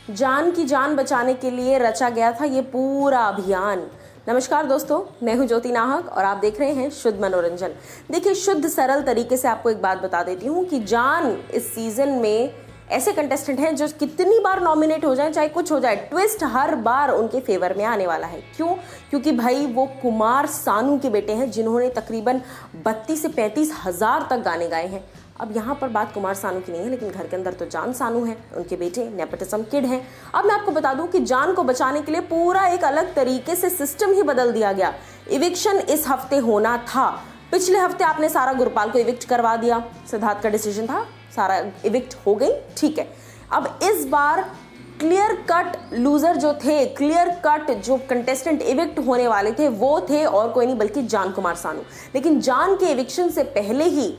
जान की जान बचाने के लिए रचा गया था ये पूरा अभियान। नमस्कार दोस्तों, मैं हूं ज्योति नाहक और आप देख रहे हैं शुद्ध मनोरंजन। देखिए, शुद्ध सरल तरीके से आपको एक बात बता देती हूं कि जान इस सीजन में ऐसे कंटेस्टेंट हैं जो कितनी बार नॉमिनेट हो जाए, चाहे कुछ हो जाए, ट्विस्ट हर बार उनके फेवर में आने वाला है। क्यों? क्योंकि भाई वो कुमार सानू के बेटे हैं जिन्होंने तकरीबन 32 से 35 हज़ार तक गाने गाए हैं। अब यहाँ पर बात कुमार सानू की नहीं है, लेकिन घर के अंदर तो जान सानू है, उनके बेटे नेपोटिज्म किड हैं। अब मैं आपको बता दूं कि जान को बचाने के लिए पूरा एक अलग तरीके से सिस्टम ही बदल दिया गया। इविक्शन इस हफ्ते होना था। पिछले हफ्ते आपने सारा गुरपाल को इविक्ट करवा दिया, सिद्धार्थ का डिसीजन था, सारा इविक्ट हो गई, ठीक है। अब इस बार क्लियर कट लूजर जो थे, क्लियर कट जो कंटेस्टेंट इविक्ट होने वाले थे वो थे और कोई नहीं बल्कि जान कुमार सानू। लेकिन जान के इविक्शन से पहले ही,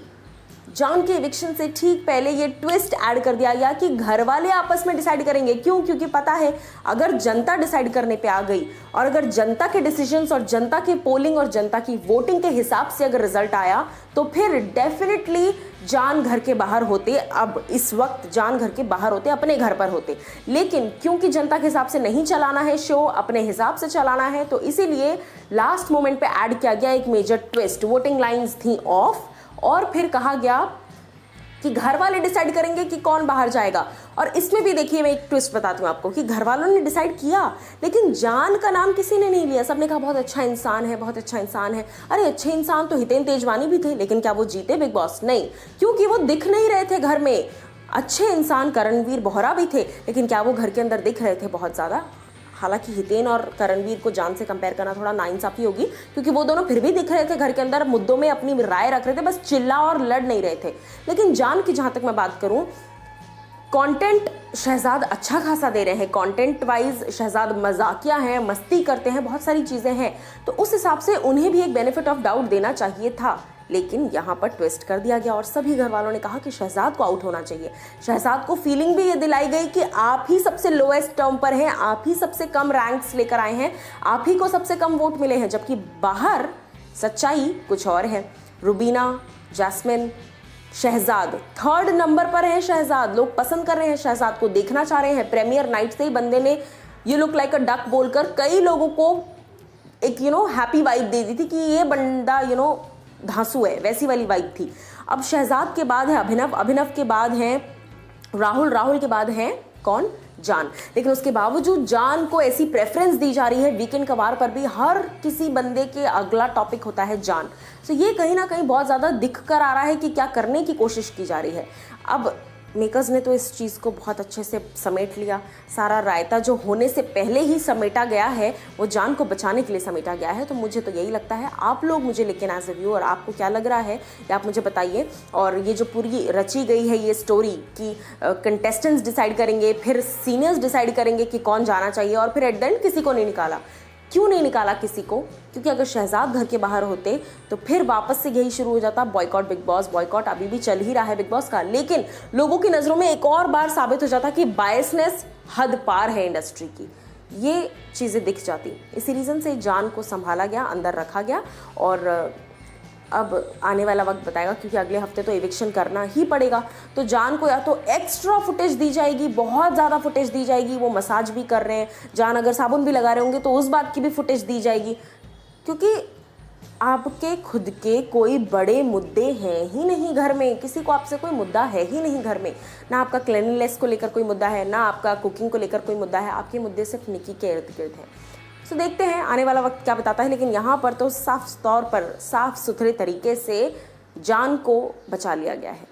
जान के इविक्शन से ठीक पहले ये ट्विस्ट ऐड कर दिया गया कि घर वाले आपस में डिसाइड करेंगे। क्यों? क्योंकि पता है अगर जनता डिसाइड करने पे आ गई और अगर जनता के डिसीजंस और जनता के पोलिंग और जनता की वोटिंग के हिसाब से अगर रिजल्ट आया तो फिर डेफिनेटली जान घर के बाहर होते। अब इस वक्त जान घर के बाहर होते, अपने घर पर होते, लेकिन क्योंकि जनता के हिसाब से नहीं चलाना है शो, अपने हिसाब से चलाना है, तो इसीलिए लास्ट मोमेंट पे ऐड किया गया एक मेजर ट्विस्ट। वोटिंग लाइंस थी ऑफ और फिर कहा गया कि घर वाले डिसाइड करेंगे कि कौन बाहर जाएगा। और इसमें भी देखिए, मैं एक ट्विस्ट बताती हूँ आपको कि घर वालों ने डिसाइड किया लेकिन जान का नाम किसी ने नहीं लिया। सबने कहा बहुत अच्छा इंसान है, बहुत अच्छा इंसान है। अरे अच्छे इंसान तो हितेन तेजवानी भी थे, लेकिन क्या वो जीते बिग बॉस? नहीं, क्योंकि वो दिख नहीं रहे थे घर में। अच्छे इंसान करणवीर बोहरा भी थे, लेकिन क्या वो घर के अंदर दिख रहे थे? बहुत ज़्यादा। हालांकि हितेन और करणवीर को जान से कंपेयर करना थोड़ा नाइंसाफी होगी, क्योंकि वो दोनों फिर भी दिख रहे थे घर के अंदर, मुद्दों में अपनी राय रख रहे थे, बस चिल्ला और लड़ नहीं रहे थे। लेकिन जान की जहां तक मैं बात करूं, कंटेंट शहजाद अच्छा खासा दे रहे हैं, कंटेंट वाइज शहजाद मजाकिया हैं, मस्ती करते हैं, बहुत सारी चीजें हैं, तो उस हिसाब से उन्हें भी एक बेनिफिट ऑफ डाउट देना चाहिए था। लेकिन यहाँ पर ट्विस्ट कर दिया गया और सभी घर वालों ने कहा कि शहजाद को आउट होना चाहिए। शहजाद को फीलिंग भी ये दिलाई गई कि आप ही सबसे लोएस्ट टर्म पर हैं, आप ही सबसे कम रैंक्स लेकर आए हैं, आप ही को सबसे कम वोट मिले हैं, जबकि बाहर सच्चाई कुछ और है। रुबीना, जैस्मिन, शहजाद थर्ड नंबर पर है। शहजाद लोग पसंद कर रहे हैं, शहजाद को देखना चाह रहे हैं। प्रीमियर नाइट से ही बंदे ने you look like a duck बोलकर कई लोगों को एक हैप्पी वाइब दे दी थी कि ये बंदा धांसू है, वैसी वाली वाइब थी। अब शहजाद के बाद है अभिनव, अभिनव के बाद हैं राहुल, राहुल के बाद हैं कौन? जान। लेकिन उसके बावजूद जान को ऐसी प्रेफरेंस दी जा रही है, वीकेंड कवार पर भी हर किसी बंदे के अगला टॉपिक होता है जान। तो ये कहीं ना कहीं बहुत ज़्यादा दिख कर आ रहा है कि क्या करने की कोशिश की जा रही है। अब मेकर्स ने तो इस चीज़ को बहुत अच्छे से समेट लिया। सारा रायता जो होने से पहले ही समेटा गया है वो जान को बचाने के लिए समेटा गया है। तो मुझे तो यही लगता है। आप लोग मुझे लेकिन एज ए व्यूअर आपको क्या लग रहा है ये आप मुझे बताइए। और ये जो पूरी रची गई है ये स्टोरी कि कंटेस्टेंट्स डिसाइड करेंगे, फिर सीनियर्स डिसाइड करेंगे कि कौन जाना चाहिए, और फिर एट द एंड किसी को नहीं निकाला। क्यों नहीं निकाला किसी को? क्योंकि अगर शहजाद घर के बाहर होते तो फिर वापस से यही शुरू हो जाता, बॉयकॉट बिग बॉस। बॉयकॉट अभी भी चल ही रहा है बिग बॉस का, लेकिन लोगों की नज़रों में एक और बार साबित हो जाता कि बायसनेस हद पार है इंडस्ट्री की। ये चीज़ें दिख जाती। इसी रीज़न से जान को संभाला गया, अंदर रखा गया। और अब आने वाला वक्त बताएगा, क्योंकि अगले हफ्ते तो इविक्शन करना ही पड़ेगा। तो जान को या तो एक्स्ट्रा फुटेज दी जाएगी, बहुत ज़्यादा फुटेज दी जाएगी, वो मसाज भी कर रहे हैं, जान अगर साबुन भी लगा रहे होंगे तो उस बात की भी फुटेज दी जाएगी, क्योंकि आपके खुद के कोई बड़े मुद्दे हैं ही नहीं घर में। किसी को आपसे कोई मुद्दा है ही नहीं घर में। ना आपका क्लीनलीनेस को लेकर कोई मुद्दा है, ना आपका कुकिंग को लेकर कोई मुद्दा है। आपके मुद्दे सिर्फ निकी के इर्द गिर्द हैं। तो देखते हैं आने वाला वक्त क्या बताता है। लेकिन यहाँ पर तो साफ तौर पर साफ सुथरे तरीके से जान को बचा लिया गया है।